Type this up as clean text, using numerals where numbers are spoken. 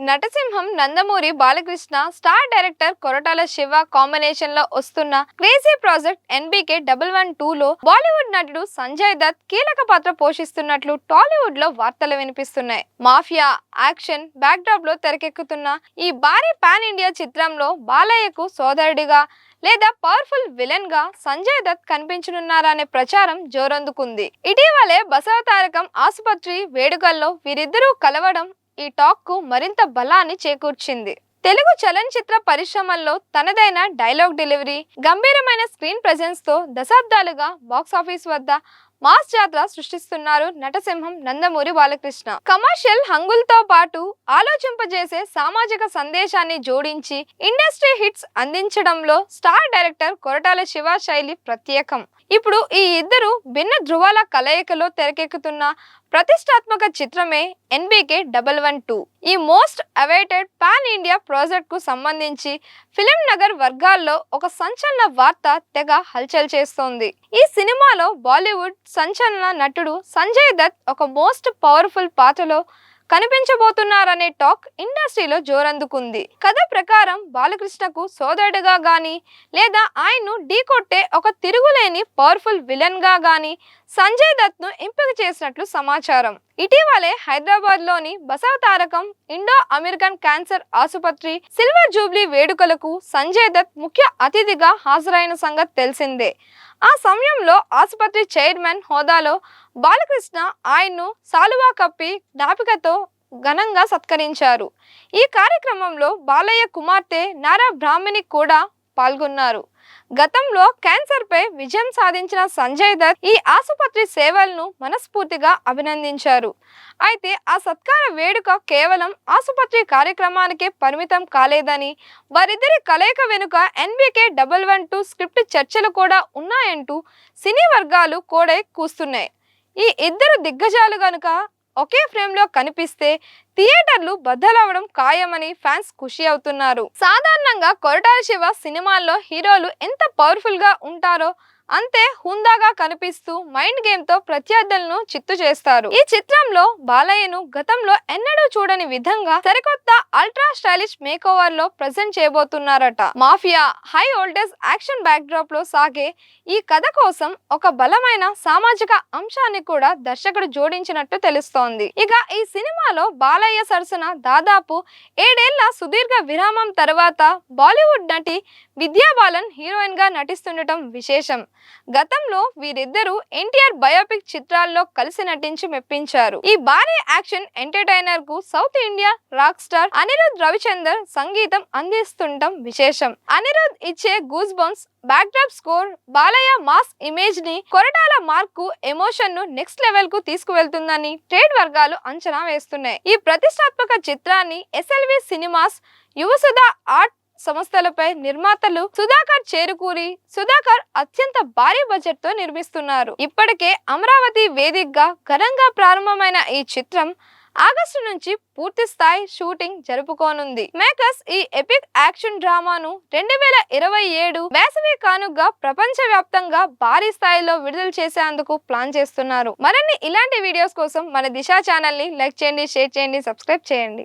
నటసింహం Nandamuri Balakrishna star director Koratala Siva combination లో వస్తున్న crazy project NBK112 లో బాలీవుడ్ నటుడు సంజయ్ దత్ కీలక పాత్ర పోషిస్తున్నట్లు టాలీవుడ్ లో వార్తలు వినిపిస్తున్నాయి. మాఫియా యాక్షన్ బ్యాక్ డ్రాప్ లో తెరకెక్కుతున్న ఈ భారీ పాన్ ఇండియా చిత్రంలో బాలయ్యకు సోదరుడిగా లేదా పవర్ఫుల్ విలన్ గా సంజయ్ దత్ కనిపించనున్నారనే ప్రచారం జోరందుకుంది. ఇటీవలే బసవతారకం ఆసుపత్రి వేడుకల్లో వీరిద్దరూ కలవడం ఈ టాక్ కు మరింత బలాన్ని చేకూర్చింది. తెలుగు చలనచిత్ర పరిశ్రమల్లో తనదైన డైలాగ్ డెలివరీ, గంభీరమైన స్క్రీన్ ప్రెజెన్స్ తో దశాబ్దాలుగా బాక్సాఫీస్ వద్ద మాస్ జాతర సృష్టిస్తున్నారు నటసింహం నందమూరి బాలకృష్ణ. కమర్షియల్ హంగులతో పాటు ఆలోచింపజేసే సామాజిక సందేశాన్ని జోడించి ఇండస్ట్రీ హిట్స్ అందించడంలో స్టార్ డైరెక్టర్ కొరటాల శివ శైలి ప్రత్యేకం. ఇప్పుడు ఈ ఇద్దరు భిన్న ధృవాల కలయికలో తెరకెక్కుతున్న ప్రతిష్టాత్మక చిత్రమే NBK112. ఈ most awaited pan India project కు సంబంధించి ఫిలిం నగర్ వర్గాల్లో ఒక సంచలన వార్త తెగ హల్చల్ చేస్తోంది. ఈ సినిమాలో బాలీవుడ్ సంచలన నటుడు సంజయ్ దత్ ఒక మోస్ట్ పవర్ఫుల్ పాత్రలో కనిపించబోతున్నారనే టాక్ ఇండస్ట్రీలో జోరందుకుంది. కథ ప్రకారం బాలకృష్ణకు సోదరుడుగా గాని లేదా ఆయన్ను ఢీకొట్టే ఒక తిరుగులేని పవర్ఫుల్ విలన్ గా గాని సంజయ్ దత్ ను ఎంపిక చేసినట్లు సమాచారం. ఇటీవలే హైదరాబాద్ లోని బసవతారకం ఇండో అమెరికన్ క్యాన్సర్ ఆసుపత్రి సిల్వర్ జూబ్లీ వేడుకలకు సంజయ్ దత్ ముఖ్య అతిథిగా హాజరైన సంగతి తెలిసిందే. ఆ సమయంలో ఆసుపత్రి చైర్మన్ హోదాలో బాలకృష్ణ ఆయన్ను సాలువా కప్పి జ్ఞాపికతో ఘనంగా సత్కరించారు. ఈ కార్యక్రమంలో బాలయ్య కుమార్తె నారా బ్రాహ్మణి కూడా పాల్గొన్నారు. గతంలో క్యాన్సర్ పై విజయం సాధించిన సంజయ్ దత్ ఈ ఆసుపత్రి సేవలను మనస్ఫూర్తిగా అభినందించారు. అయితే ఆ సత్కార వేడుక కేవలం ఆసుపత్రి కార్యక్రమానికే పరిమితం కాలేదని, వారిద్దరి కలయిక వెనుక NBK112 స్క్రిప్ట్ చర్చలు కూడా ఉన్నాయంటూ సినీ వర్గాలు కూడా కూస్తున్నాయి. ఈ ఇద్దరు దిగ్గజాలు గనుక ఒకే ఫ్రేమ్ లో కనిపిస్తే థియేటర్లు బద్దలవడం ఖాయమని ఫ్యాన్స్ ఖుషి అవుతున్నారు. సాధారణంగా కొరటాల శివ సినిమాల్లో హీరోలు ఎంత పవర్ఫుల్ గా ఉంటారో అంతే హుందాగా కనిపిస్తూ మైండ్ గేమ్ తో ప్రత్యర్థులను చిత్తు చేస్తారు. ఈ చిత్రంలో బాలయ్యను గతంలో ఎన్నడూ చూడని విధంగా సరికొత్త అల్ట్రా స్టైలిష్ మేక్ ఓవర్ లో ప్రెజెంట్ చేయబోతున్నారట. Mafia high voltage action backdrop లో సాగే ఈ కథ కోసం ఒక బలమైన సామాజిక అంశాన్ని కూడా దర్శకుడు జోడించినట్టు తెలుస్తోంది. ఇక ఈ సినిమాలో బాలయ్య సరసన దాదాపు 7 ఏళ్ల సుదీర్ఘ విరామం తర్వాత బాలీవుడ్ నటి విద్యా బాలన్ హీరోయిన్ గా నటిస్తుండటం విశేషం. గతంలో వీరిద్దరూ NTR బయోపిక్ చిత్రాల్లో కలిసి నటించి మెప్పించారు. ఈ భారీ యాక్షన్ ఎంటర్టైనర్ కు south India rock star Anirudh Ravichander సంగీతం అందిస్తుండటం విశేషం. అనిరుద్ ఇచ్చే goose bumps back drop score Balayya mass image ని కొరటాల మార్కు ఎమోషన్ ను నెక్స్ట్ లెవెల్ కు తీసుకువెళ్తుందని ట్రేడ్ వర్గాలు అంచనా వేస్తున్నాయి. ఈ ప్రతిష్టాత్మక చిత్రాన్ని SLV సినిమాస్, యువసుధ ఆర్ట్ సంస్థలపై నిర్మాతలు సుధాకర్ చేరుకూరి సుధాకర్ అత్యంత భారీ బడ్జెట్ తో నిర్మిస్తున్నారు. ఇప్పటికే అమరావతి వేదికగా ఘనంగా ప్రారంభమైన ఈ చిత్రం ఆగస్టు నుంచి పూర్తి స్థాయి షూటింగ్ జరుపుకోనుంది. మేకర్స్ ఈ ఎపిక్ యాక్షన్ డ్రామాను 2027 వేసవి కానుకగా ప్రపంచ వ్యాప్తంగా భారీ స్థాయిలో విడుదల చేసేందుకు ప్లాన్ చేస్తున్నారు. మరిన్ని ఇలాంటి వీడియోస్ కోసం మన దిశ ఛానల్ ని లైక్ చేయండి, షేర్ చేయండి, సబ్స్క్రైబ్ చేయండి.